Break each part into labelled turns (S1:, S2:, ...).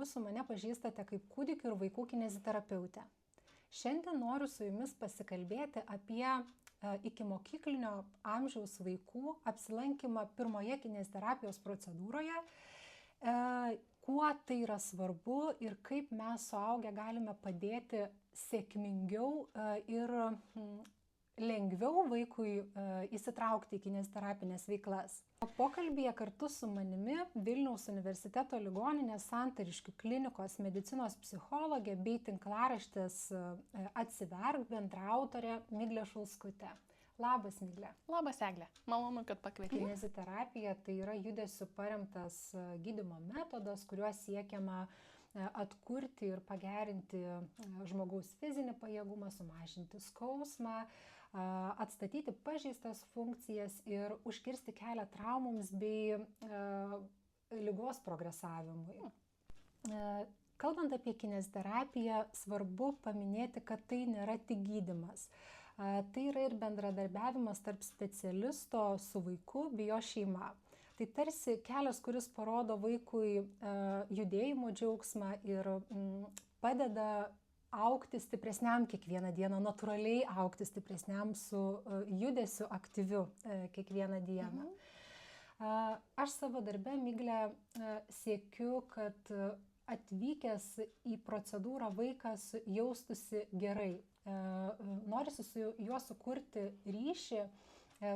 S1: jūsų mane pažįstate kaip kūdikių ir vaikų kineziterapeutę. Šiandien noriu su jumis pasikalbėti apie ikimokyklinio amžiaus vaikų apsilankymą pirmoje kineziterapijos procedūroje, kuo tai yra svarbu ir kaip mes suaugę galime padėti sėkmingiau ir lengviau vaikui įsitraukti į kineziterapinės veiklas. Pokalbyje kartu su manimi Vilniaus universiteto ligoninės Santariškių klinikos medicinos psichologė bei tinklaraštės Atsiverk bendraautorė Miglė Šulskutė. Labas, Miglė.
S2: Labas, Eglė. Malonu, kad pakvietei.
S1: Kineziterapija tai yra judesiu paremtas gydymo metodas, kuriuo siekiama atkurti ir pagerinti žmogaus fizinį pajėgumą, sumažinti skausmą, atstatyti pažeistas funkcijas ir užkirsti kelią traumoms bei ligos progresavimui. Kalbant apie kineziterapiją, svarbu paminėti, kad tai nėra tik gydymas. Tai yra ir bendradarbiavimas tarp specialisto su vaiku bei jo šeima. Tai tarsi kelias, kuris parodo vaikui judėjimo džiaugsmą ir padeda augti stipresniam kiekvieną dieną, natūraliai augti stipresniam su judesiu aktyviu kiekvieną dieną. Aš savo darbe, Miglė, siekiu, kad atvykęs į procedūrą vaikas jaustųsi gerai. Norisi su juo sukurti ryšį,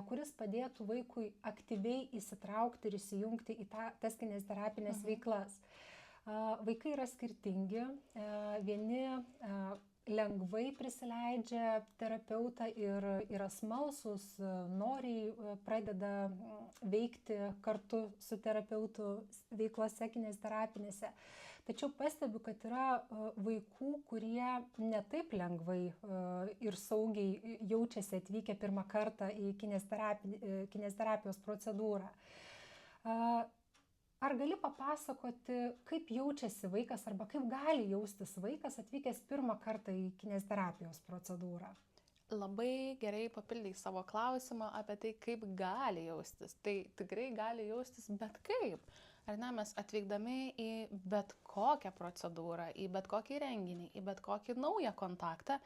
S1: kuris padėtų vaikui aktyviai įsitraukti ir įsijungti į tas kineziterapinės veiklas. Vaikai yra skirtingi, vieni lengvai prisileidžia terapeutą ir yra smalsūs, noriai pradeda veikti kartu su terapeutu veiklose kineziterapinėse. Tačiau pastebiu, kad yra vaikų, kurie netaip lengvai ir saugiai jaučiasi atvykę pirmą kartą į kineziterapijos procedūrą. Ar gali papasakoti, kaip jaučiasi vaikas arba kaip gali jaustis vaikas atvykęs pirmą kartą į kineziterapijos procedūrą?
S2: Labai gerai papildai savo klausimą apie tai, kaip gali jaustis. Tai tikrai gali jaustis bet kaip. Ar ne, mes atvykdami į bet kokią procedūrą, į bet kokį renginį, į bet kokį naują kontaktą,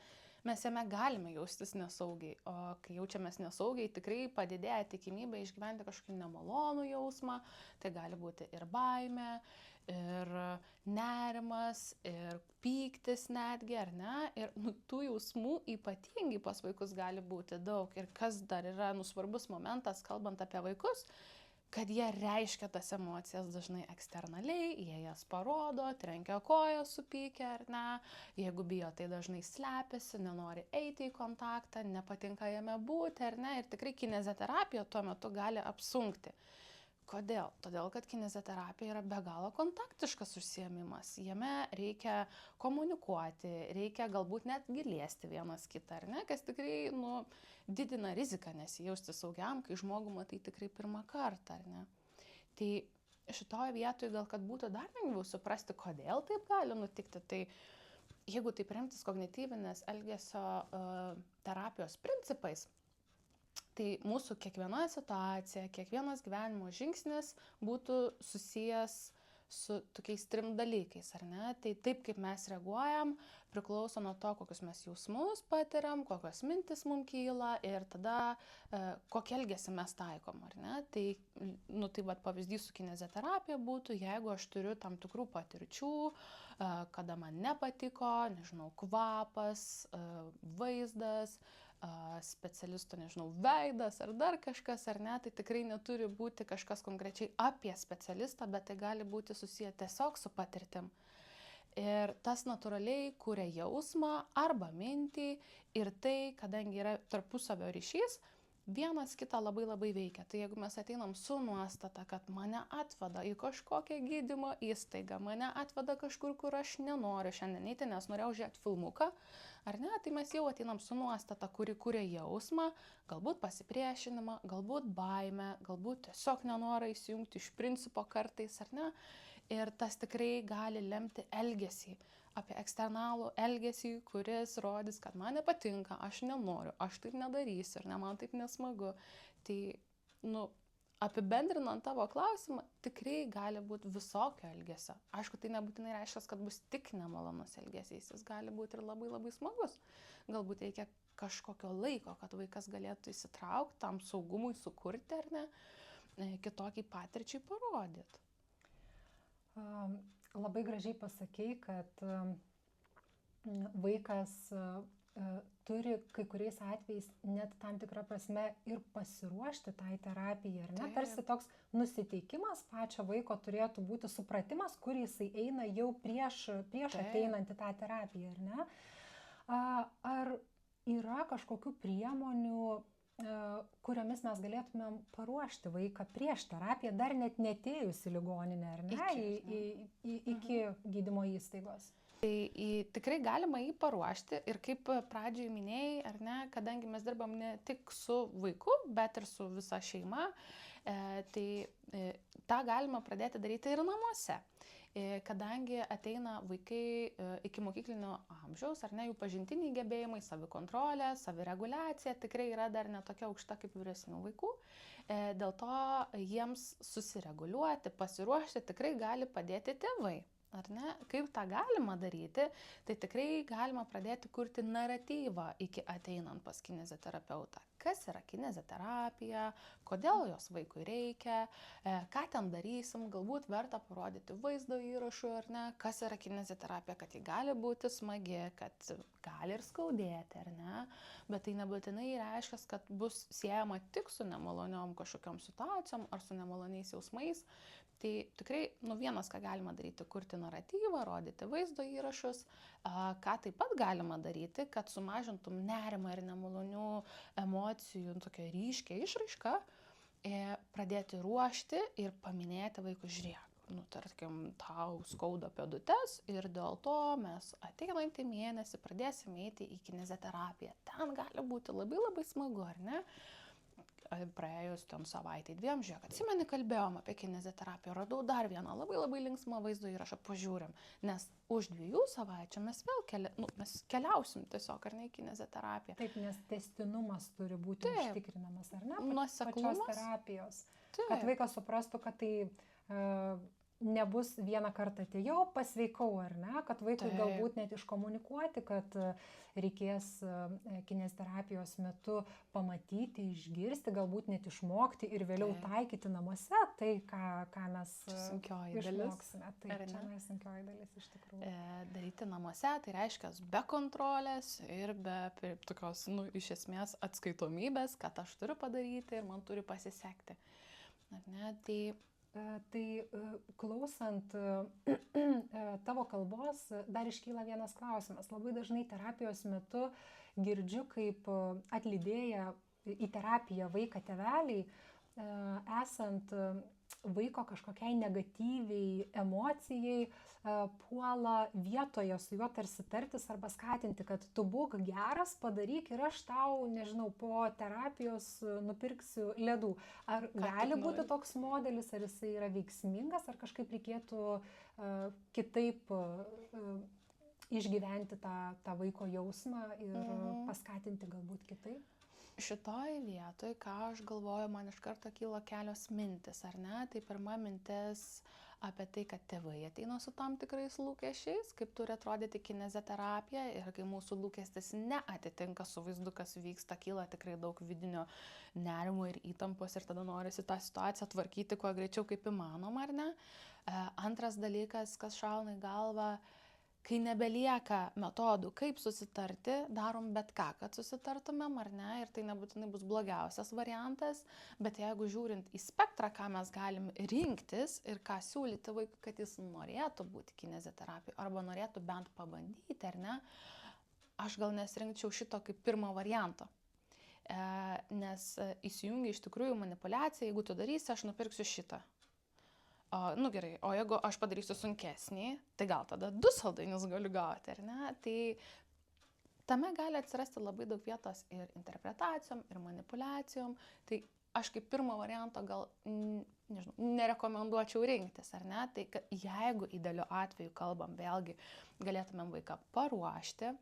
S2: mes jame galime jaustis nesaugiai. O kai jaučiamės nesaugiai, tikrai padidėja tikimybė išgyventi kažkokį nemalonų jausmą. Tai gali būti ir baimė, ir nerimas, ir pyktis netgi, ar ne? Ir tų jausmų ypatingai pas vaikus gali būti daug. Ir kas dar yra svarbus momentas, kalbant apie vaikus, kad jie reiškia tas emocijas dažnai eksternaliai, jie jas parodo, trenkia koją supykę ar ne, jeigu bijo, tai dažnai slepiasi, nenori eiti į kontaktą, nepatinka jame būti ar ne, ir tikrai kineziterapija tuo metu gali apsunkti. Kodėl? Todėl, kad kineziterapija yra be galo kontaktiškas užsiėmimas. Jame reikia komunikuoti, reikia galbūt net liesti vienas kitą, ar ne? Kas tikrai didina riziką nesijausti saugiam, kai žmogų matai tikrai pirmą kartą, ar ne? Tai šitoje vietoje gal kad būtų dar lengviau suprasti, kodėl taip gali nutikti. Tai jeigu taip remtis kognityvinės elgesio terapijos principais, tai mūsų kiekviena situacija, kiekvienas gyvenimo žingsnis būtų susijęs su tokiais 3 dalykais, ar ne? Tai taip, kaip mes reaguojam, priklauso nuo to, kokius mes jausmus patiriam, kokios mintis mums kyla ir tada kokią elgesį mes taikom, ar ne? Tai, tai pavyzdys su kineziterapija būtų, jeigu aš turiu tam tikrų patirčių, kada man nepatiko, nežinau, kvapas, vaizdas, specialisto, nežinau, veidas ar dar kažkas, ar ne, tai tikrai neturi būti kažkas konkrečiai apie specialistą, bet tai gali būti susiję tiesiog su patirtim. Ir tas natūraliai kuria jausmą arba mintį ir tai, kadangi yra tarpusavio ryšys, vienas kitą labai veikia. Tai jeigu mes ateinam su nuostata, kad mane atveda į kažkokią gydymo įstaigą, mane atveda kažkur, kur aš nenoriu šiandien eiti, nes norėjau žiūrėti filmuką, ar ne, tai mes jau ateinam su nuostata, kuri kuria jausmą, galbūt pasipriešinimą, galbūt baimę, galbūt tiesiog nenorą įsijungti iš principo kartais, ar ne. Ir tas tikrai gali lemti elgesį, apie eksternalų elgesį, kuris rodys, kad man nepatinka, aš nenoriu, aš taip nedarysiu ir ne, man taip nesmagu. Tai, apibendrinant tavo klausimą, tikrai gali būti visokio elgesio. Aišku, tai nebūtinai reiškia, kad bus tik nemalonus elgesys, jis gali būti ir labai labai smagus. Galbūt reikia kažkokio laiko, kad vaikas galėtų įsitraukti, tam saugumui sukurti ar ne, kitokį patirčiai parodyti.
S1: Labai gražiai pasakei, kad vaikas turi kai kuriais atvejais net tam tikrą prasme ir pasiruošti tai terapijai, ar ne?
S2: Taip.
S1: Tarsi toks nusiteikimas pačio vaiko turėtų būti supratimas, kur jisai eina jau prieš ateinant į tą terapiją, ar ne? Ar yra kažkokių priemonių, kuriomis mes galėtumėm paruošti vaiką prieš terapiją, dar net neatėjus į ligoninę, ar ne? Iki gydymo įstaigos?
S2: Tai tikrai galima jį paruošti ir kaip pradžioje minėjai, ar ne, kadangi mes dirbam ne tik su vaiku, bet ir su visa šeima, tai tą galima pradėti daryti ir namuose. Kadangi ateina vaikai iki mokyklinio amžiaus, ar ne, jų pažintiniai gebėjimai, savikontrolė, savireguliacija tikrai yra dar netokia aukšta kaip vyresnių vaikų. Dėl to jiems susireguliuoti, pasiruošti tikrai gali padėti tėvai. Ar ne? Kaip tą galima daryti, tai tikrai galima pradėti kurti naratyvą iki ateinant pas kineziterapeutą. Kas yra kineziterapija, kodėl jos vaikui reikia, ką ten darysim, galbūt verta parodyti vaizdo įrašų, ar ne, kas yra kineziterapija, kad ji gali būti smagi, kad gali ir skaudėti, ar ne, bet tai nebūtinai reiškia, kad bus siejama tik su nemaloniom kažkokiom situacijom ar su nemaloniais jausmais. Tai tikrai, vienas, ką galima daryti, kurti naratyvą, rodyti vaizdo įrašus, ką taip pat galima daryti, kad sumažintum nerimą ir nemalonių emocijų, tokią ryškę išraišką, pradėti ruošti ir paminėti vaikui, žiūrėk, tarkim, tau skauda pėdutes ir dėl to mes ateinantį mėnesį pradėsim eiti į kineziterapiją. Ten gali būti labai labai smagu, ar ne? Praėjus ten savaitę, 2, žiūrėk, atsimeni, kalbėjom apie kineziterapiją, radau dar vieną labai labai linksmą vaizdo įrašą, pažiūrim, nes už 2 savaičių mes vėl mes keliausim tiesiog, ar ne, į kineziterapiją.
S1: Taip, nes tęstinumas turi būti užtikrinamas, ar ne?
S2: Nuoseklumas.
S1: Pačios terapijos. Taip. Kad vaikas suprastų, kad tai nebus vieną kartą atėjau, pasveikau, ar ne, kad vaikui galbūt net iškomunikuoti, kad reikės kineziterapijos metu pamatyti, išgirsti, galbūt net išmokti ir vėliau taikyti namuose tai, ką mes išmoksime. Tai čia yra sunkioji dalis iš tikrųjų.
S2: Daryti namuose, tai reiškia be kontrolės ir be tokios, iš esmės atskaitomybės, kad aš turiu padaryti ir man turi pasisekti. Ar ne,
S1: Tai klausant tavo kalbos, dar iškyla vienas klausimas. Labai dažnai terapijos metu girdžiu, kaip atlydėję į terapiją vaiką tėveliai, esant vaiko kažkokiai negatyviai emocijai, puola vietoje su juo tarsi tartis arba skatinti, kad tu būk geras, padaryk ir aš tau, nežinau, po terapijos nupirksiu ledų. Ar gali būti toks modelis, ar jisai yra veiksmingas, ar kažkaip reikėtų kitaip išgyventi tą vaiko jausmą ir paskatinti galbūt kitaip?
S2: Šitoj vietoj, ką aš galvoju, man iš karto kyla kelios mintis, ar ne? Tai pirma mintis apie tai, kad tėvai ateina su tam tikrais lūkesčiais, kaip turi atrodyti kineziterapija ir kai mūsų lūkestis neatitinka su vaizdu, kas vyksta, kyla tikrai daug vidinio nerimo ir įtampos ir tada norisi tą situaciją tvarkyti kuo greičiau kaip įmanoma, ar ne? Antras dalykas, kas šauna į galvą, kai nebelieka metodų, kaip susitarti, darom bet ką, kad susitartumėm, ar ne, ir tai nebūtinai bus blogiausias variantas, bet jeigu žiūrint į spektrą, ką mes galim rinktis ir ką siūlyti vaikui, kad jis norėtų būti kineziterapijoje arba norėtų bent pabandyti, ar ne, aš gal nesirinkčiau šito kaip pirmo varianto, nes įsijungia iš tikrųjų manipuliacija, jeigu tu darysi, aš nupirksiu šitą. Gerai, o jeigu aš padarysiu sunkesnį, tai gal tada 2 saldainius galiu gauti, ar ne? Tai tame gali atsirasti labai daug vietos ir interpretacijom, ir manipuliacijom. Tai aš kaip pirmo varianto gal, nerekomenduočiau rinktis, ar ne? Tai jeigu idealiu atveju kalbam, vėlgi galėtumėm vaiką paruošti,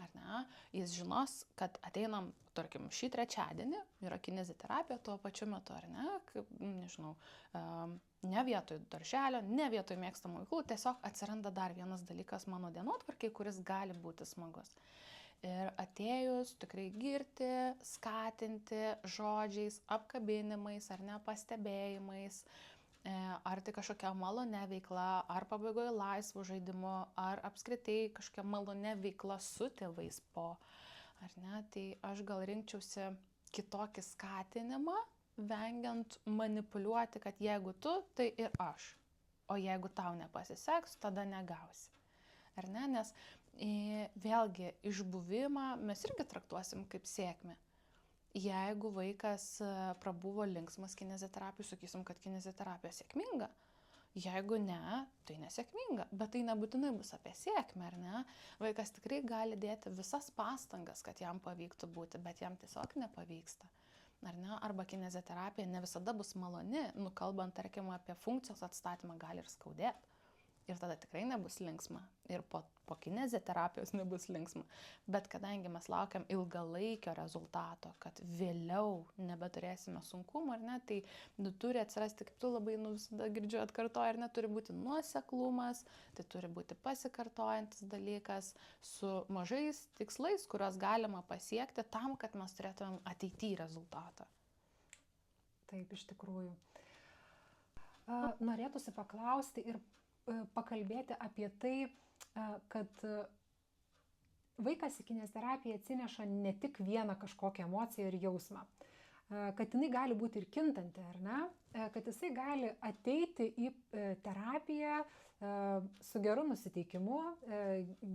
S2: ar ne, jis žinos, kad ateinam, tarkim, šį trečiadienį, yra kineziterapija tuo pačiu metu, ar ne, kaip, nežinau, ne vietoj darželio, ne vietoj mėgstamų veiklų, tiesiog atsiranda dar vienas dalykas mano dienotvarkiai, kuris gali būti smagus. Ir atėjus tikrai girti, skatinti žodžiais, apkabinimais ar ne pastebėjimais, ar tai kažkokia malonė veikla, ar pabaigoje laisvų žaidimų, ar apskritai kažkokia malonė veikla su tėvais po, ar ne, tai aš gal rinkčiausi kitokį skatinimą, vengiant manipuliuoti, kad jeigu tu, tai ir aš, o jeigu tau nepasiseks, tada negausi, ar ne, nes vėlgi išbuvimą mes irgi traktuosim kaip sėkmę. Jeigu vaikas prabuvo linksmas kineziterapijai, sakysim, kad kineziterapija sėkminga. Jeigu ne, tai nesėkminga, bet tai nebūtinai bus apie sėkmę, ar ne? Vaikas tikrai gali dėti visas pastangas, kad jam pavyktų būti, bet jam tiesiog nepavyksta. Ar ne? Arba kineziterapija ne visada bus maloni, kalbant, tarkim, apie funkcijos atstatymą gali ir skaudėti. Ir tada tikrai nebus linksma. Ir po kineziterapijos nebus linksma. Bet kadangi mes laukiam ilgalaikio rezultato, kad vėliau nebeturėsime sunkumų, ar ne, tai turi atsirasti, kaip tu labai visada girdžiu atkartoji, ar ne, turi būti nuoseklumas, tai turi būti pasikartojantis dalykas su mažais tikslais, kuriuos galima pasiekti tam, kad mes turėtumėm ateityje rezultatą.
S1: Taip, iš tikrųjų. Norėtųsi paklausti ir pakalbėti apie tai, kad vaikas į kineziterapiją atsineša ne tik vieną kažkokią emociją ir jausmą, kad jinai gali būti ir kintanti, ar ne, kad jisai gali ateiti į terapiją su geru nusiteikimu,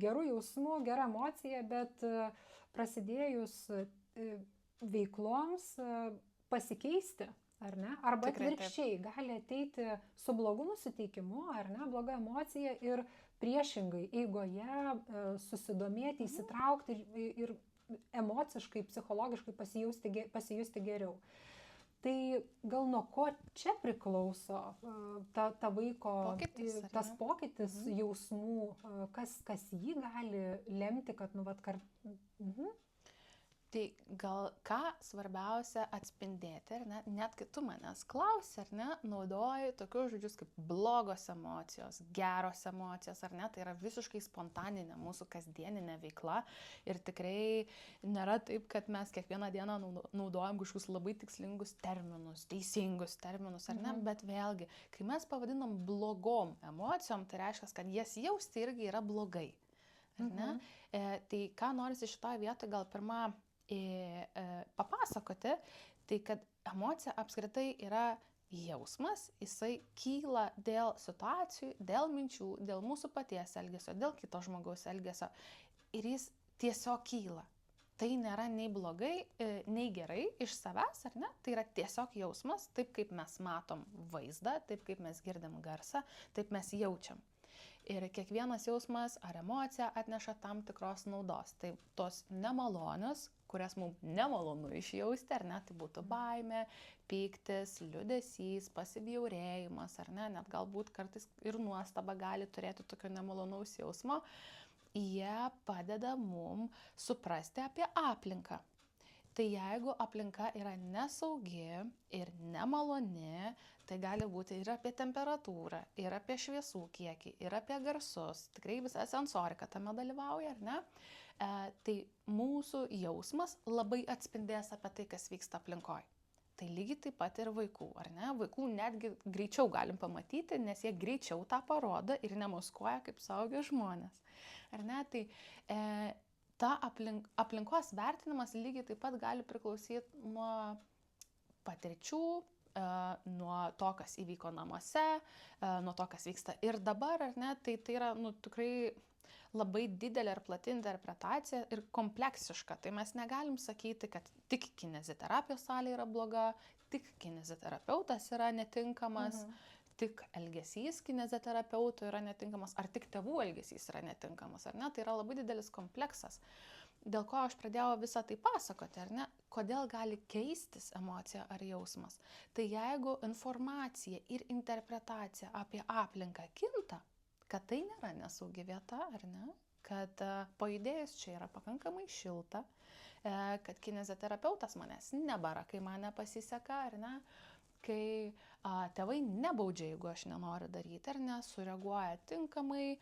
S1: geru jausmu, gera emocija, bet prasidėjus veikloms pasikeisti. Ar ne? Arba atvirkščiai gali ateiti su blogu nusiteikimu, ar ne, bloga emocija ir priešingai eigoje susidomėti, įsitraukti ir emociškai, psichologiškai pasijusti geriau. Tai gal nuo ko čia priklauso ta vaiko tas pokytis jausmų, kas jį gali lemti, kad
S2: Tai gal ką svarbiausia atspindėti, ar ne, net kai tu manęs klausi, ar ne, naudoji tokius žodžius kaip blogos emocijos, geros emocijos, ar ne, tai yra visiškai spontaninė mūsų kasdieninė veikla ir tikrai nėra taip, kad mes kiekvieną dieną naudojam kažkokius labai tikslingus terminus, teisingus terminus, ar ne, bet vėlgi, kai mes pavadinam blogom emocijom, tai reiškia, kad jas jausti irgi yra blogai, ar ne, tai ką norisi šitoje vietoje gal pirmą papasakoti, tai kad emocija apskritai yra jausmas, jisai kyla dėl situacijų, dėl minčių, dėl mūsų paties elgesio, dėl kito žmogaus elgesio ir jis tiesiog kyla. Tai nėra nei blogai, nei gerai iš savęs, ar ne? Tai yra tiesiog jausmas, taip kaip mes matom vaizdą, taip kaip mes girdim garsą, taip mes jaučiam. Ir kiekvienas jausmas ar emocija atneša tam tikros naudos. Tai tos nemalonios, kurias mums nemalonu išjausti, ar ne, tai būtų baimė, pyktis, liūdesys, pasibjaurėjimas, ar ne, net galbūt kartais ir nuostaba gali turėti tokio nemalonaus jausmo, jie padeda mums suprasti apie aplinką. Tai jeigu aplinka yra nesaugi ir nemaloni, tai gali būti ir apie temperatūrą, ir apie šviesų kiekį, ir apie garsus. Tikrai visa sensorika tame dalyvauja, ar ne? Tai mūsų jausmas labai atspindės apie tai, kas vyksta aplinkoje. Tai lygiai taip pat ir vaikų, ar ne? Vaikų netgi greičiau galim pamatyti, nes jie greičiau tą parodo ir nemaskuoja kaip suaugę žmonės. Ar ne? Tai ta aplinkos vertinimas lygiai taip pat gali priklausyti nuo patirčių, nuo to, kas įvyko namuose, nuo to, kas vyksta ir dabar, ar ne, tai yra tikrai labai didelė ir plati interpretacija ir kompleksiška. Tai mes negalim sakyti, kad tik kineziterapijos salė yra bloga, tik kineziterapeutas yra netinkamas, tik elgesys kineziterapeutų yra netinkamas, ar tik tėvų elgesys yra netinkamas, ar ne? Tai yra labai didelis kompleksas. Dėl ko aš pradėjau visą tai pasakoti, ar ne? Kodėl gali keistis emocija ar jausmas? Tai jeigu informacija ir interpretacija apie aplinką kinta, kad tai nėra nesaugi vieta, ar ne? kad pajudėjus čia yra pakankamai šilta, kad kineziterapeutas manęs nebara, kai man nepasiseka, ar ne, kai tėvai nebaudžia, jeigu aš nenoriu daryti, ar ne, sureaguoja tinkamai,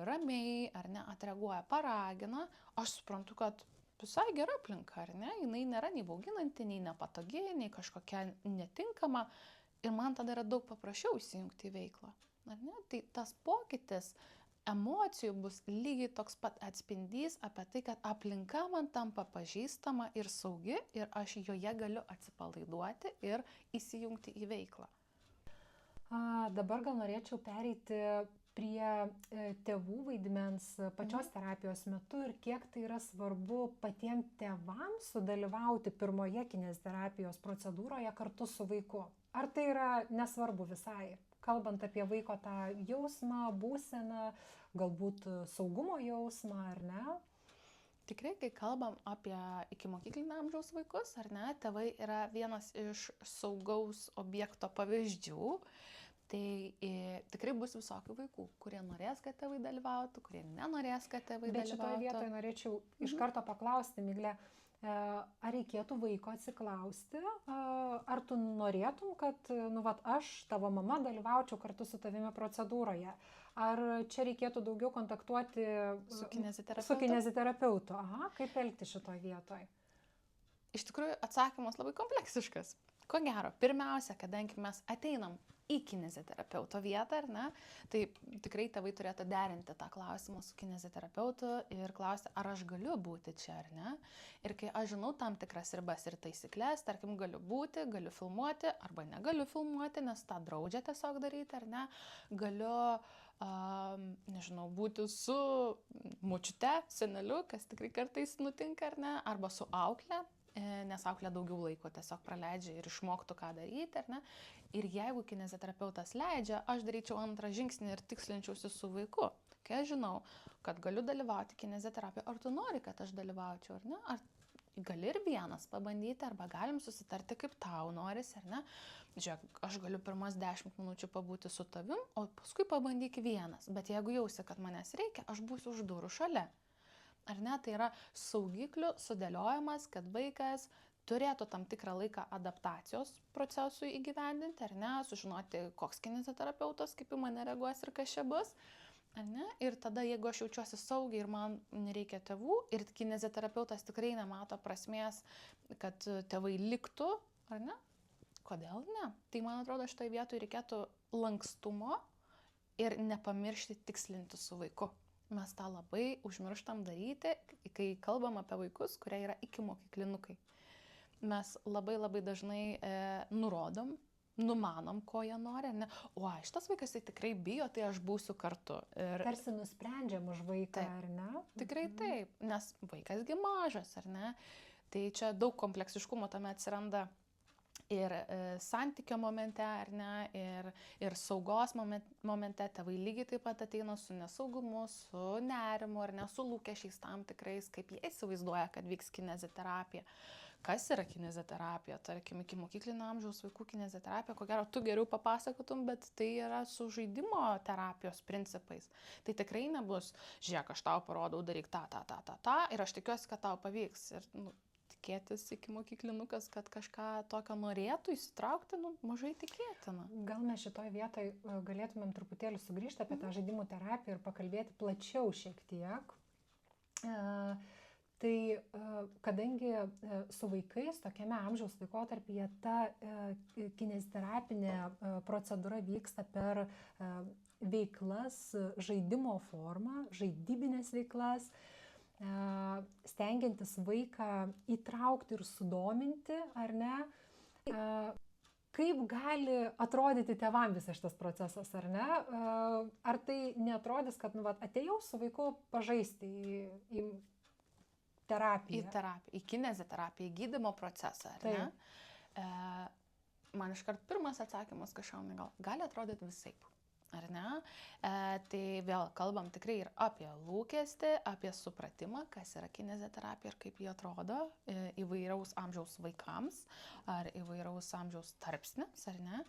S2: ramiai, ar ne, atreaguoja, paragina, aš suprantu, kad visai gera aplinka, ar ne, jinai nėra nei bauginanti, nei nepatogi, nei kažkokia netinkama ir man tada yra daug paprasčiau įsijungti į veiklą, ar ne, tai tas pokytis emocijų bus lygiai toks pat atspindys apie tai, kad aplinka man tampa pažįstama ir saugi ir aš joje galiu atsipalaiduoti ir įsijungti į veiklą.
S1: Dabar gal norėčiau pereiti prie tėvų vaidmens pačios terapijos metu ir kiek tai yra svarbu patiems tėvams sudalyvauti pirmoje kineziterapijos procedūroje kartu su vaiku. Ar tai yra nesvarbu visai? Kalbant apie vaiko tą jausmą, būseną, galbūt saugumo jausmą, ar ne?
S2: Tikrai, kai kalbam apie ikimokyklinio amžiaus vaikus, ar ne, tėvai yra vienas iš saugaus objekto pavyzdžių. Tai tikrai bus visokių vaikų, kurie norės, kad tėvai dalyvautų, kurie nenorės, kad tėvai dalyvautų.
S1: Bet šitoje vietoje norėčiau iš karto paklausti, Migle, ar reikėtų vaiko atsiklausti, ar tu norėtum, kad aš, tavo mama, dalyvaučiau kartu su tavimi procedūroje? Ar čia reikėtų daugiau kontaktuoti
S2: su
S1: kineziterapeutu? Aha, kaip elgti šitoje vietoje?
S2: Iš tikrųjų, atsakymas labai kompleksiškas. Ko gero, pirmiausia, kadangi mes ateinam į kineziterapeuto vietą, ar ne, tai tikrai tėvai turėtų derinti tą klausimą su kineziterapeutu ir klausti, ar aš galiu būti čia, ar ne. Ir kai aš žinau tam tikras ribas ir taisyklės, tarkim, galiu būti, galiu filmuoti arba negaliu filmuoti, nes tą draudžia tiesiog daryti, ar ne, galiu, nežinau, būti su močiute, seneliu, kas tikrai kartais nutinka, ar ne, arba su aukle, nes auklė daugiau laiko tiesiog praleidžia ir išmoktų, ką daryti, ar ne. Ir jeigu kineziterapeutas leidžia, aš daryčiau antrą žingsnį ir tikslinčiausi su vaiku. Kai aš žinau, kad galiu dalyvauti kineziterapijoje, ar tu nori, kad aš dalyvaučiau, ar ne? Ar gali ir vienas pabandyti, arba galim susitarti, kaip tau noris, ar ne? Žiūrėk, aš galiu pirmas 10 minučių pabūti su tavim, o paskui pabandyk vienas. Bet jeigu jausi, kad manęs reikia, aš būsiu už durų šalia. Ar ne, tai yra saugiklių sudėliojimas, kad vaikas turėtų tam tikrą laiką adaptacijos procesui įgyvendinti, ar ne, sužinoti, koks kineziterapeutas, kaip į mane reaguos ir kas čia bus, ar ne, ir tada, jeigu aš jaučiuosi saugiai ir man nereikia tėvų, ir kineziterapeutas tikrai nemato prasmės, kad tėvai liktų, ar ne, kodėl ne? Tai man atrodo, šitoje vietoje reikėtų lankstumo ir nepamiršti tikslinti su vaiku. Mes tą labai užmirštam daryti, kai kalbam apie vaikus, kurie yra ikimokyklinukai. Mes labai dažnai nurodom, numanom, ko jie nori, ne? O šitas vaikas tai tikrai bijo, tai aš būsiu kartu. Ir
S1: tarsi nusprendžiam už vaiką,
S2: taip,
S1: ar ne?
S2: Tikrai taip, nes vaikasgi mažas, ar ne? Tai čia daug kompleksiškumo tame atsiranda. Ir santykio momente, ar ne, ir saugos momente tėvai lygiai taip pat ateina su nesaugumu, su nerimu, ar ne, su lūkesčiais tam tikrais, kaip jie įsivaizduoja, kad vyks kineziterapija. Kas yra kineziterapija? Tarkim, ikimokyklinio amžiaus vaikų kineziterapija, ko gero, tu geriau papasakotum, bet tai yra su žaidimo terapijos principais. Tai tikrai nebus, žiūrėk, aš tau parodau, daryk tą, ir aš tikiuosi, kad tau pavyks. Ir, tikėtis ikimokyklinukas, kad kažką tokio norėtų įsitraukti, mažai tikėtina.
S1: Gal mes šitoje vietoje galėtumėm truputėlį sugrįžti apie tą žaidimų terapiją ir pakalbėti plačiau šiek tiek. Tai kadangi su vaikais tokiame amžiaus laikotarpyje ta kineziterapinė procedūra vyksta per veiklas žaidimo formą, žaidybinės veiklas, stengiantis vaiką įtraukti ir sudominti, ar ne? Kaip gali atrodyti tėvam visas šitas procesas, ar ne? Ar tai neatrodys, kad atėjau su vaiku pažaisti į terapiją?
S2: Į terapiją, į kineziterapiją, į gydymo procesą, ar ne? Man iškart pirmas atsakymas, kas šauna gal, gali atrodyti visaip. Ar ne? Tai vėl kalbam tikrai ir apie lūkestį, apie supratimą, kas yra kineziterapija ir kaip jie atrodo įvairaus amžiaus vaikams ar įvairaus amžiaus tarpsniams, ar ne?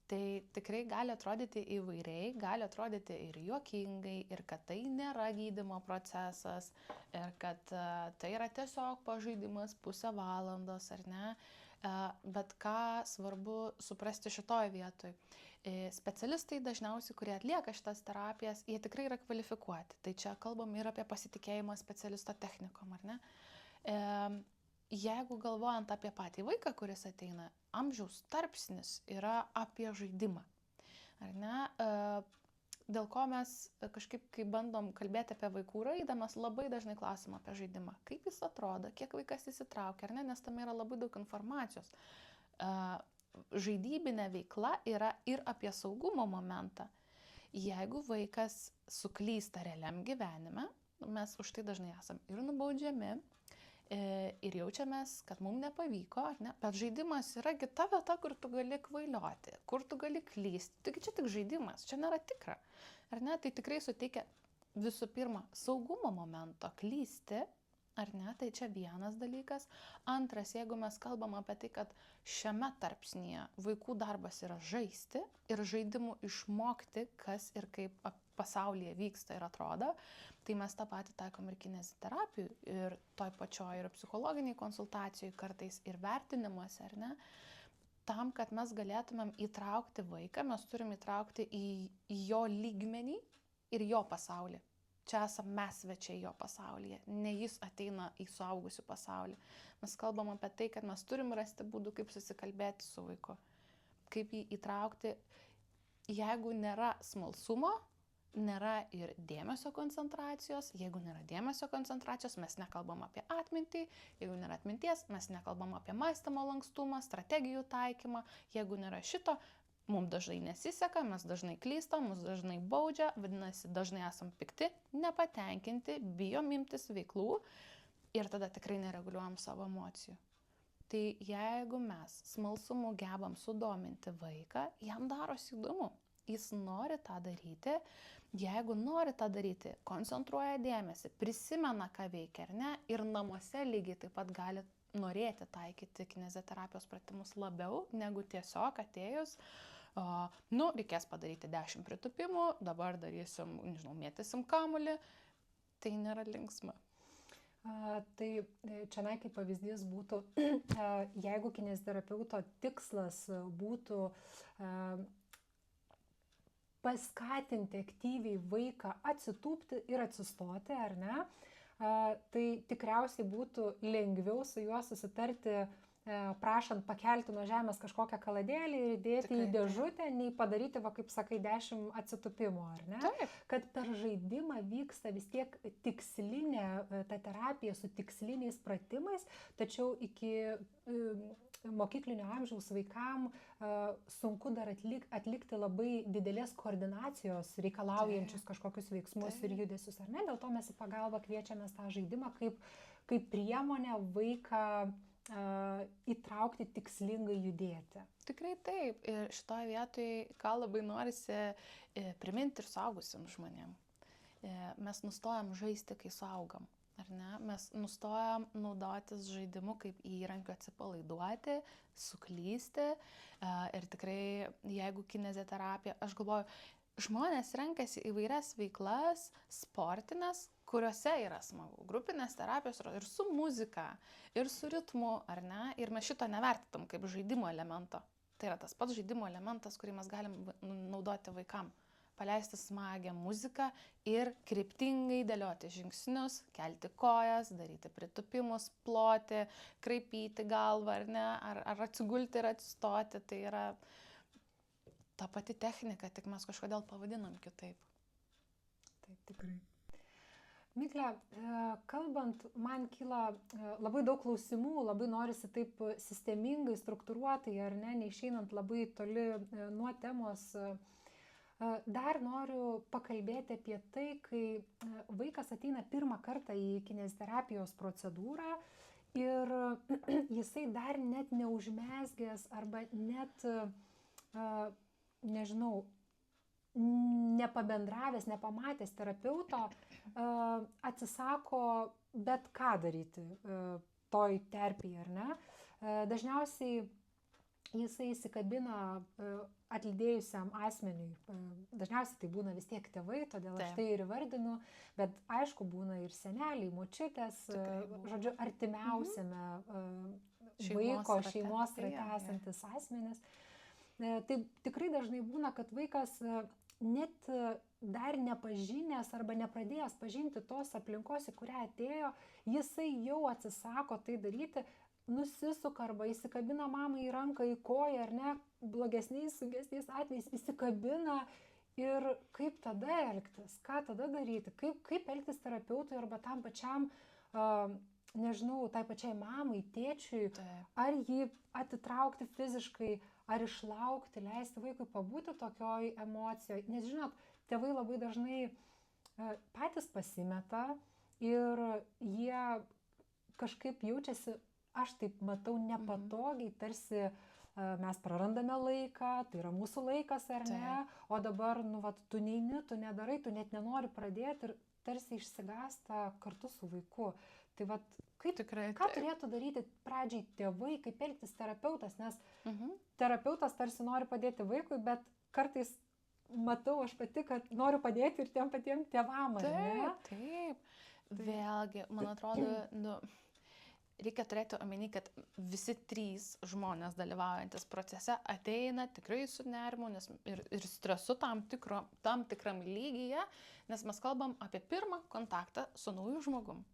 S2: Tai tikrai gali atrodyti įvairiai, gali atrodyti ir juokingai, ir kad tai nėra gydymo procesas, ir kad tai yra tiesiog pažaidimas pusę valandos, ar ne. Bet ką svarbu suprasti šitoje vietoje. Specialistai dažniausiai, kurie atlieka šitas terapijas, jie tikrai yra kvalifikuoti. Tai čia kalbam ir apie pasitikėjimą specialisto technikom, ar ne? Jeigu galvojant apie patį vaiką, kuris ateina, amžiaus tarpsnis yra apie žaidimą. Ar ne? Dėl ko mes kažkaip, kai bandom kalbėti apie vaikų raidą, mes labai dažnai klausim apie žaidimą. Kaip jis atrodo, kiek vaikas įsitraukia, ar ne? Nes tam yra labai daug informacijos. Žaidybinė veikla yra ir apie saugumo momentą. Jeigu vaikas suklysta realiam gyvenime, mes už tai dažnai esam ir nubaudžiami, ir jaučiamės, kad mums nepavyko, ar ne? Bet žaidimas yra kita vieta, kur tu gali kvailioti, kur tu gali klysti. Taigi čia tik žaidimas, čia nėra tikra. Ar ne? Tai tikrai suteikia visų pirma saugumo momento klysti, ar ne? Tai čia vienas dalykas. Antras, jeigu mes kalbam apie tai, kad šiame tarpsnyje vaikų darbas yra žaisti ir žaidimų išmokti, kas ir kaip pasaulyje vyksta ir atrodo, tai mes tą patį taikom ir kineziterapijų, ir toj pačioj ir psichologiniai konsultacijai, kartais ir vertinimuose, ar ne? Tam, kad mes galėtumėm įtraukti vaiką, mes turim įtraukti į jo lygmenį ir jo pasaulį. Čia esame mes svečiai jo pasaulyje, ne jis ateina į suaugusių pasaulį. Mes kalbam apie tai, kad mes turim rasti būdų, kaip susikalbėti su vaiku, kaip jį įtraukti. Jeigu nėra smalsumo, nėra ir dėmesio koncentracijos. Jeigu nėra dėmesio koncentracijos, mes nekalbam apie atmintį. Jeigu nėra atminties, mes nekalbam apie mąstymo lankstumą, strategijų taikymą. Jeigu nėra šito, mums dažnai nesiseka, mes dažnai klystam, mus dažnai baudžia, vadinasi, dažnai esam pikti, nepatenkinti, bijom imtis veiklų ir tada tikrai nereguliuojam savo emocijų. Tai jeigu mes smalsumu gebam sudominti vaiką, jam darosi įdomu. Jis nori tą daryti. Jeigu nori tą daryti, koncentruoja dėmesį, prisimena, ką veikia, ar ne, ir namuose lygiai taip pat gali norėti taikyti kineziterapijos pratimus labiau, negu tiesiog atėjus, reikės padaryti 10 pritūpimų, dabar darysim, mėtysim kamuolį, tai nėra linksma.
S1: Tai čia kaip pavyzdys būtų, jeigu kineziterapeuto tikslas būtų paskatinti aktyviai vaiką atsitūpti ir atsistoti, ar ne, tai tikriausiai būtų lengviau su juo susitarti, prašant pakelti nuo žemės kažkokią kaladėlį ir įdėti į dėžutę, nei padaryti, kaip sakai, 10 atsitūpimų, ar ne?
S2: Taip.
S1: Kad per žaidimą vyksta vis tiek tikslinė, ta terapija su tiksliniais pratimais, tačiau iki mokyklinio amžiaus vaikam sunku dar atlikti labai didelės koordinacijos reikalaujančius kažkokius veiksmus ir judesius, ar ne? Dėl to mes į pagalbą kviečiamės tą žaidimą kaip priemonę vaiką įtraukti tikslingai judėti.
S2: Tikrai taip. Ir šitoje vietoje, ką labai norisi priminti ir suaugusiam žmonėm. Mes nustojam žaisti, kai suaugam. Ar ne? Mes nustojam naudotis žaidimu kaip įrankiu atsipalaiduoti, suklysti. Ir tikrai, jeigu kineziterapija, aš galvoju, žmonės renkasi įvairias veiklas, sportinės, kuriuose yra smagu. Grupinės terapijos ir su muzika, ir su ritmu, ar ne? Ir mes šito nevertinam kaip žaidimo elemento. Tai yra tas pats žaidimo elementas, kurį mes galim naudoti vaikam. Paleisti smagią muziką ir kryptingai dėlioti žingsnius, kelti kojas, daryti pritūpimus, ploti, kraipyti galvą, ar ne? Ar atsigulti ir atsistoti. Tai yra ta pati technika, tik mes kažkodėl pavadinam kitaip.
S1: Taip, tikrai. Migle, kalbant, man kyla labai daug klausimų, labai norisi taip sistemingai, struktūruotai, ar ne, neišeinant labai toli nuo temos. Dar noriu pakalbėti apie tai, kai vaikas ateina pirmą kartą į kineziterapijos procedūrą ir jisai dar net neužmezgęs arba net, nežinau, nepabendravęs, nepamatęs terapeuto, atsisako bet ką daryti toj terpėje, ar ne? Dažniausiai jisai įsikabina atlydėjusiam asmeniui. Dažniausiai tai būna vis tiek tėvai, todėl aš tai ir įvardinu, bet aišku būna ir seneliai, močiutės, žodžiu, artimiausiame vaiko šeimos rate esantis asmenis. Tai tikrai dažnai būna, kad vaikas net dar nepažinęs arba nepradėjęs pažinti tos aplinkos, į kurią atėjo, jisai jau atsisako tai daryti, nusisuka arba įsikabina mamai į ranką, į koją, ar ne, blogesniais, sunkesniais atvejais įsikabina ir kaip tada elgtis, ką tada daryti, kaip elgtis terapeutui arba tam pačiam, nežinau, tai pačiai mamai, tėčiui, ar jį atitraukti fiziškai, ar išlaukti, leisti vaikui pabūti tokioj emocijoje, nes žinot, tėvai labai dažnai patys pasimeta ir jie kažkaip jaučiasi, aš taip matau, nepatogiai, tarsi mes prarandame laiką, tai yra mūsų laikas ar ne, o dabar, tu neini, tu nedarai, tu net nenori pradėti ir tarsi išsigąsta kartu su vaiku. Tai ką turėtų daryti pradžiai tėvai, kaip elgtis terapeutas, nes terapeutas tarsi nori padėti vaikui, bet kartais matau aš pati, kad noriu padėti ir tiem patiems tėvam, ar ne?
S2: Taip. Vėlgi, man atrodo, reikia turėti omeny, kad visi 3 žmonės dalyvaujantis procese ateina tikrai su nerimu ir stresu tam tikram lygyje, nes mes kalbam apie pirmą kontaktą su nauju žmogum.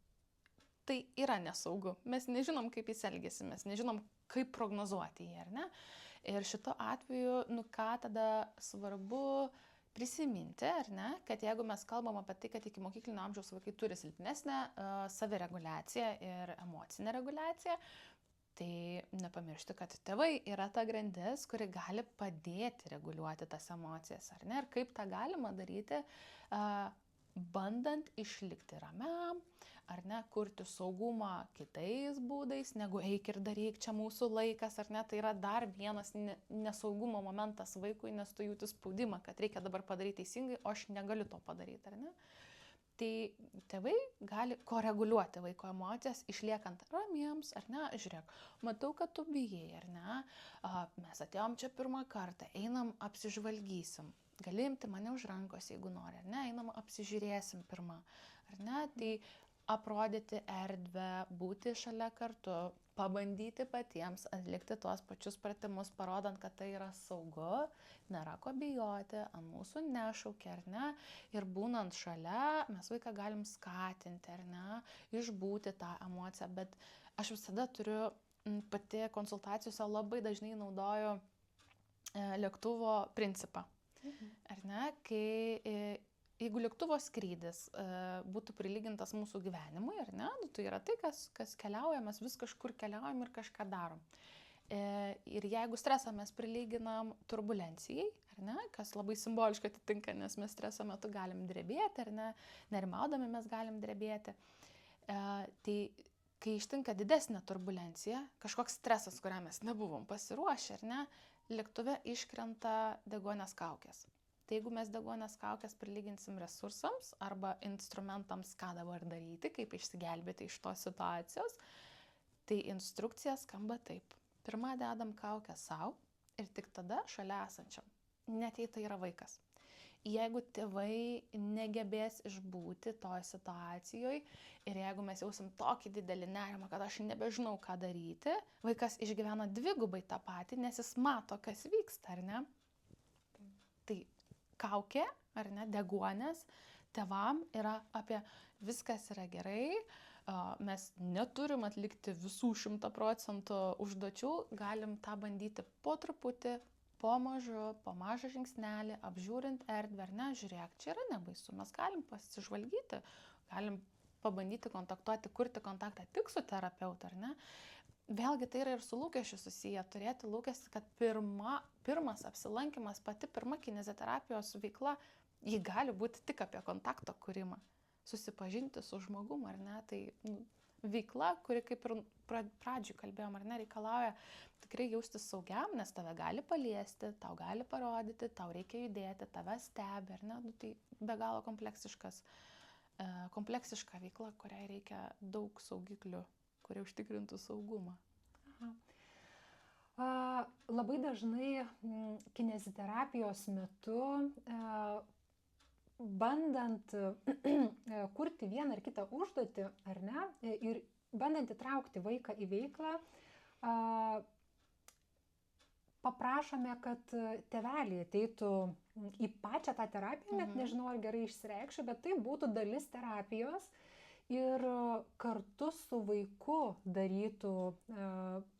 S2: Tai yra nesaugu. Mes nežinom, kaip jis elgesi, mes nežinom, kaip prognozuoti jį, ar ne? Ir šito atveju, ką tada svarbu prisiminti, ar ne, kad jeigu mes kalbam apie tai, kad iki mokyklinio amžiaus vaikai turi silpnesnę savireguliaciją ir emocinę reguliaciją, tai nepamiršti, kad tėvai yra ta grandis, kuri gali padėti reguliuoti tas emocijas, ar ne? Ir kaip tą galima daryti, bandant išlikti ramiam, ar ne, kurti saugumą kitais būdais, negu eik ir daryk, čia mūsų laikas, ar ne, tai yra dar vienas nesaugumo momentas vaikui, nes tu jauti spaudimą, kad reikia dabar padaryti teisingai, o aš negaliu to padaryti, ar ne. Tai tėvai gali koreguliuoti vaiko emocijas, išliekant ramiems, ar ne, žiūrėk, matau, kad tu bijai, ar ne, mes atėjom čia pirmą kartą, einam apsižvalgysim, gali imti mane už rankos, jeigu nori, ar ne, einam apsižiūrėsim pirmą, ar ne, tai aprodyti erdvę, būti šalia kartu, pabandyti patiems atlikti tuos pačius pratimus, parodant, kad tai yra saugu, nėra ko bijoti, ant mūsų nešaukia, ar ne, ir būnant šalia, mes vaiką galim skatinti, ar ne, išbūti tą emociją, bet aš visada turiu pati konsultacijose labai dažnai naudoju lėktuvo principą, ar ne, kai jeigu lėktuvo skrydis būtų prilygintas mūsų gyvenimui, ar ne, tai yra tai, kas keliauja, mes vis kažkur keliaujam ir kažką darom. Ir jeigu stresą mes prilyginam turbulencijai, ar ne, kas labai simboliškai atitinka, nes mes streso metu galim drebėti, ar ne, nerimaudami mes galim drebėti. Tai kai ištinka didesnė turbulencija, kažkoks stresas, kuriam mes nebuvom pasiruošę, ar ne, lėktuve iškrenta deguonies kaukės. Tai jeigu mes deguonies kaukės prilyginsim resursams arba instrumentams, ką dabar daryti, kaip išsigelbėti iš tos situacijos, tai instrukcija skamba taip. Pirmą dedam kaukę savo ir tik tada šalia esančiam, net jei tai yra vaikas. Jeigu tėvai negebės išbūti toj situacijoje ir jeigu mes jausim tokį didelį nerimą, kad aš nebežinau, ką daryti, vaikas išgyvena dvigubai tą patį, nes jis mato, kas vyksta, ar ne? Tai kaukė, ar ne, deguonės, tėvam yra apie viskas yra gerai, mes neturim atlikti visų 100% užduočių, galim tą bandyti po truputį, po mažą žingsnelį, apžiūrint erdvę, ar ne, žiūrėk, čia yra nebaisu, mes galim pasižvalgyti, galim pabandyti kontaktuoti, kurti kontaktą tik su terapeutu, ar ne. Vėlgi tai yra ir su lūkesčiu susiję, turėti lūkestį, kad pirmas apsilankimas, pati pirma kineziterapijos veikla, ji gali būti tik apie kontakto kūrimą, susipažinti su žmogum, ar ne, tai veikla, kuri kaip ir pradžioj kalbėjom, ar ne, reikalauja tikrai jaustis saugiam, nes tave gali paliesti, tau gali parodyti, tau reikia judėti, tave stebi, ar ne, tai be galo kompleksiška veikla, kuriai reikia daug saugiklių, kurie užtikrintų saugumą.
S1: Labai dažnai kineziterapijos metu, bandant kurti vieną ar kitą užduotį, ar ne, ir bandant įtraukti vaiką į veiklą, paprašome, kad tėveliai ateitų į pačią tą terapiją, net nežinau, ar gerai išsireikšiu, bet tai būtų dalis terapijos ir kartu su vaiku darytų,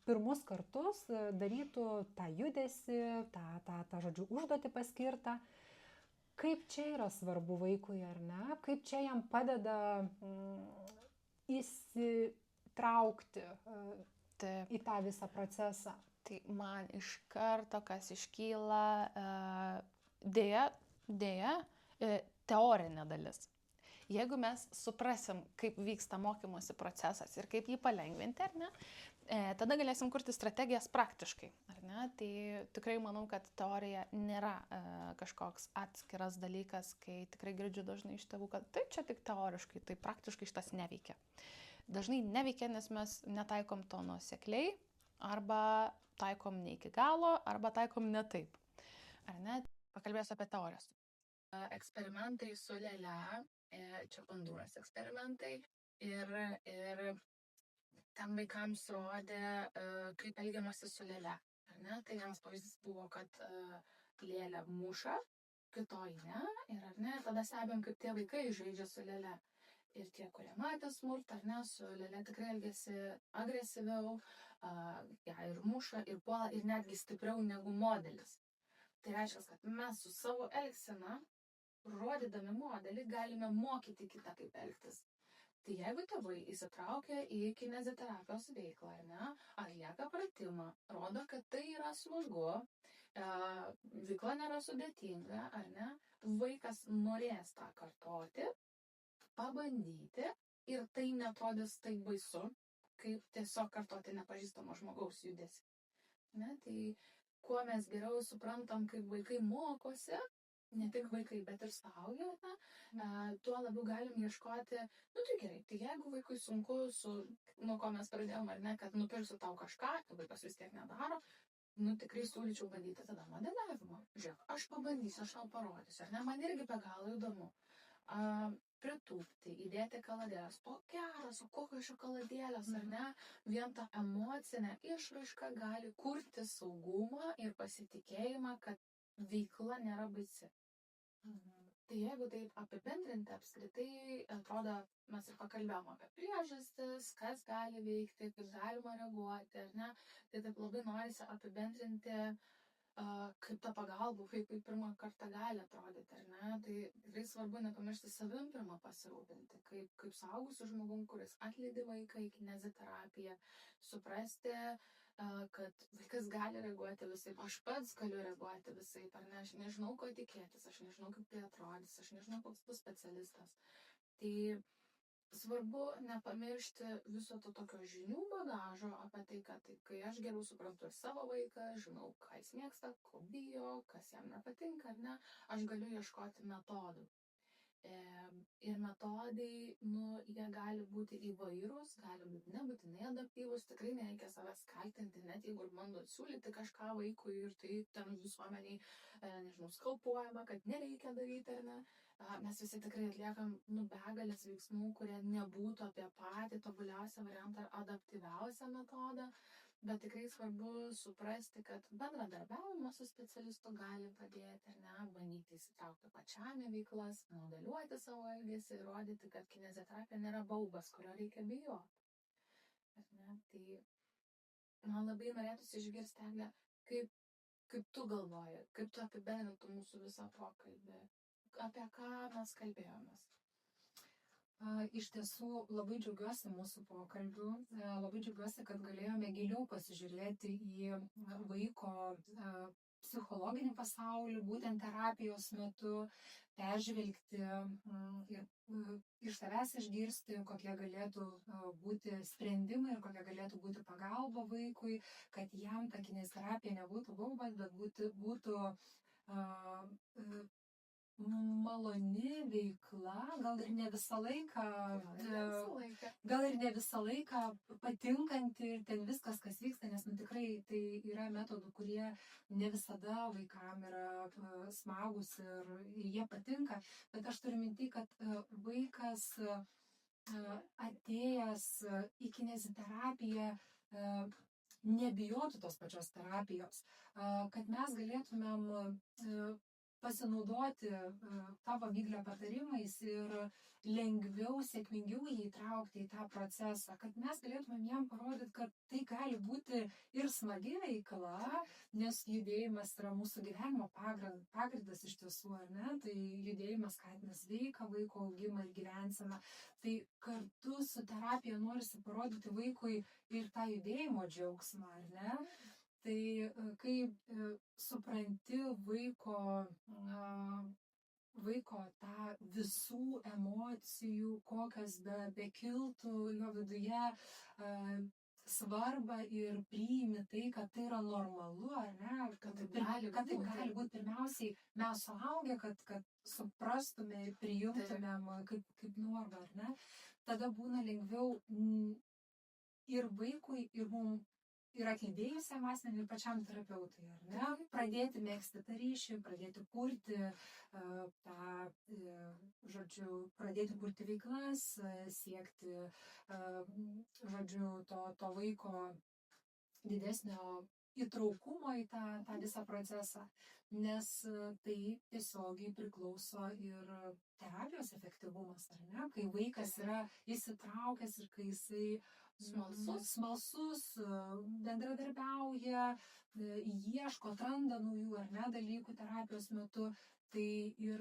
S1: pirmus kartus darytų tą judesį, tą žodžiu, užduotį paskirtą. Kaip čia yra svarbu vaikui, ar ne? Kaip čia jam padeda įsitraukti į tą visą procesą?
S2: Tai man iš karto, kas iškyla, dėja, teorinė dalis. Jeigu mes suprasim, kaip vyksta mokymosi procesas ir kaip jį palengvinti, ar ne, tada galėsim kurti strategijas praktiškai, ar ne? Tai tikrai manau, kad teorija nėra kažkoks atskiras dalykas, kai tikrai girdžiu dažnai iš tėvų, kad tai čia tik teoriškai, tai praktiškai šitas neveikia. Dažnai neveikia, nes mes netaikom to nuosekliai, arba taikom ne iki galo, arba taikom ne taip. Ar ne? Pakalbėsiu apie teorijas. Eksperimentai su lėle, čia Honduras eksperimentai, ir ten vaikams rodė, kaip elgiamasi su lėle. Ar ne? Tai vienas pavyzdys buvo, kad lėlę muša, kitoj ne, ir ar ne, tada stebėm, kaip tie vaikai žaidžia su lėle. Ir tie, kurie matė smurtą, ar ne, su lėle tikrai elgėsi agresyviau, ją ir muša, ir puola, ir netgi stipriau negu modelis. Tai reiškia, kad mes su savo elgsena, rodydami modelį, galime mokyti kitą, kaip elgtis. Tai jeigu tėvai įsitraukia į kineziterapijos veiklą, ar ne, atlieka pratimą, rodo, kad tai yra smagu, veikla nėra sudėtinga, ar ne, vaikas norės tą kartoti, pabandyti, ir tai netrodys taip baisu, kaip tiesiog kartoti nepažįstamo žmogaus judesį. Ne? Tai kuo mes geriau suprantam, kaip vaikai mokosi, ne tik vaikai, bet ir suaugę, tuo labiau galim ieškoti, nu tai gerai, tai jeigu vaikui sunku, nuo ko mes pradėjom, ar ne, kad nupirksiu tau kažką, vaikas vis tiek nedaro, nu tikrai siūlyčiau bandyti tada modeliavimo. Žiūrėk, aš pabandysiu, aš tau parodysiu, ar ne, man irgi be galo įdomu. Pritūpti, įdėti kaladėlės. O geras, o kokios šokoladėlės, ar ne? Vien ta emocinė išraiška gali kurti saugumą ir pasitikėjimą, kad veikla nėra baisi. Tai jeigu taip apibendrinti apskritai, atrodo, mes ir pakalbėjom apie priežastis, kas gali veikti, kaip galima reaguoti, ar ne? Tai taip labai norisi apibendrinti, kaip ta pagalba vaikui pirmą kartą gali atrodyti, ar ne? Tai tikrai svarbu nepamiršti savim pirmą pasirūpinti, kaip suaugusiu žmogum, kuris atlydi vaiką į kineziterapiją, suprasti, kad vaikas gali reaguoti visaip, aš pats galiu reaguoti visaip, ar ne? Aš nežinau, ko tikėtis, aš nežinau, kaip tai atrodys, aš nežinau, koks bus specialistas. Tai svarbu nepamiršti viso to tokio žinių bagažo apie tai, kad kai aš geriau suprantu ir savo vaiką, žinau, ką jis mėgsta, ko bijo, kas jam nepatinka, ar ne, aš galiu ieškoti metodų. Ir metodai, jie gali būti įvairūs, gali būti nebūtinai adaptyvūs, tikrai nereikia savęs kaltinti, net jeigu ir bando siūlyti kažką vaikui ir tai ten visuomeniai, nežinau, skalpuojama, kad nereikia daryti, ar ne. Mes visi tikrai atliekam begalės veiksmų, kurie nebūtų apie patį tobuliausią variantą ar adaptyviausią metodą, bet tikrai svarbu suprasti, kad bendradarbiavimas su specialistu gali padėti, ar ne, bandyti įsitraukti pačiam į veiklas, modeliuoti savo elgesį ir rodyti, kad kineziterapija nėra baubas, kurio reikia bijoti. Ar ne? Tai man labai norėtųsi išgirsti, Egle, kaip tu galvoji, kaip tu apibendrintum mūsų visą pokalbį, apie ką mes kalbėjomės.
S1: Iš tiesų labai džiaugiuosi mūsų pokalbiu, labai džiaugiuosi, kad galėjome giliau pasižiūrėti į vaiko psichologinį pasaulį, būtent terapijos metu, peržvelgti ir iš savęs išgirsti, kokie galėtų būti sprendimai ir kokia galėtų būti pagalba vaikui, kad jam ta kineziterapija nebūtų baubas, bet būtų maloni veikla, gal ir ne visą laiką, patinkanti ir ten viskas, kas vyksta, nes tikrai tai yra metodų, kurie ne visada vaikam yra smagus ir jie patinka, bet aš turiu minti, kad vaikas atėjęs į kineziterapiją nebijotų tos pačios terapijos, kad mes galėtumėm pasinaudoti tavo, Miglė, patarimais ir lengviau, sėkmingiau jį įtraukti į tą procesą, kad mes galėtumėm jam parodyti, kad tai gali būti ir smagi veikla, nes judėjimas yra mūsų gyvenimo pagrindas iš tiesų, ar ne? Tai judėjimas skatina sveiką vaiko augimą ir gyvenseną. Tai kartu su terapija norisi parodyti vaikui ir tą judėjimo džiaugsmą, ar ne? Tai kai supranti vaiko tą visų emocijų, kokios bekiltų jo viduje, svarbą ir priimi tai, kad tai yra normalu, ar ne? Kad tai gali būti pirmiausiai mes suaugę, kad suprastume ir priimtumėm kaip normą, ar ne? Tada būna lengviau ir vaikui, ir mums, ir atlydėjusiam asmeniui, ir pačiam terapeutui, ar ne? Pradėti megzti tą ryšį, pradėti kurti pradėti kurti veiklas, siekti, to vaiko didesnio įtraukumo į tą visą procesą, nes tai tiesiogiai priklauso ir terapijos efektyvumas, ar ne? Kai vaikas yra įsitraukęs ir kai jisai smalsus, bendradarbiauja, ieško, atranda naujų, ar ne, dalykų terapijos metu, tai ir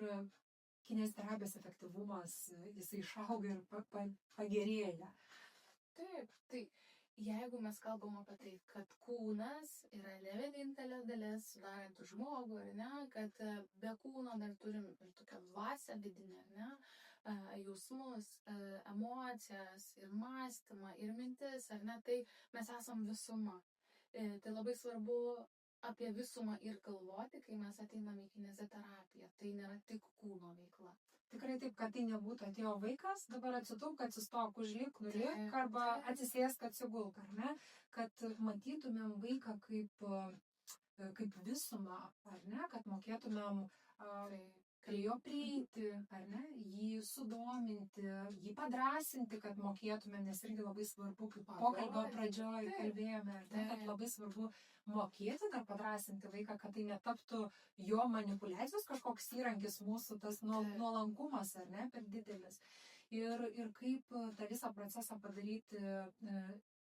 S1: kineziterapijos efektyvumas, jisai išauga ir pagerėja.
S2: Taip, tai jeigu mes kalbam apie tai, kad kūnas yra ne vienintelė dalis sudaranti žmogų, ar ne, kad be kūno dar turim ir tokią dvasią vidinę, ar ne, jausmus, emocijas ir mąstymą ir mintis, ar ne, tai mes esam visuma. Tai labai svarbu apie visumą ir galvoti, kai mes ateiname į kineziterapiją. Tai nėra tik kūno veikla.
S1: Tikrai taip, kad tai nebūtų atėjo vaikas, dabar atsitūk, atsistok, užlik, nulik, arba atsisėsk, atsigulk, ar ne? Kad matytumėm vaiką kaip visumą, ar ne? Kad mokėtumėm prie jo prieiti, ar ne? Jį sudominti, jį padrasinti, kad mokėtumėm, nes irgi labai svarbu, kaip pokalbio pradžioje kalbėjome, ar ne? Kad labai svarbu mokėti dar padrasinti vaiką, kad tai netaptų jo manipuliacijos kažkoks įrankis mūsų, tas nuolankumas, ar ne, per didelis. Ir kaip tą visą procesą padaryti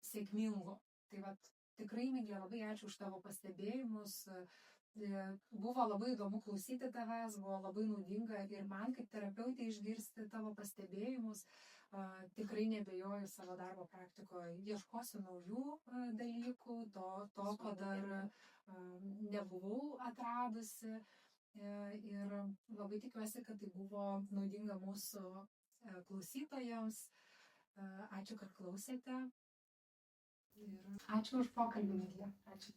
S1: sėkmingu. Tai vat, tikrai, Miglė, labai ačiū už tavo pastebėjimus. Buvo labai įdomu klausyti tavęs, buvo labai naudinga ir man kaip terapeutė išgirsti tavo pastebėjimus. Tikrai nebejoju savo darbo praktikoje, ieškosiu naujų dalykų, to ko dar nebuvau atradusi. Ir labai tikiuosi, kad tai buvo naudinga mūsų klausytojams. Ačiū, kad klausėte. Ir ačiū už pokalbį, Miglė.
S2: Ačiū.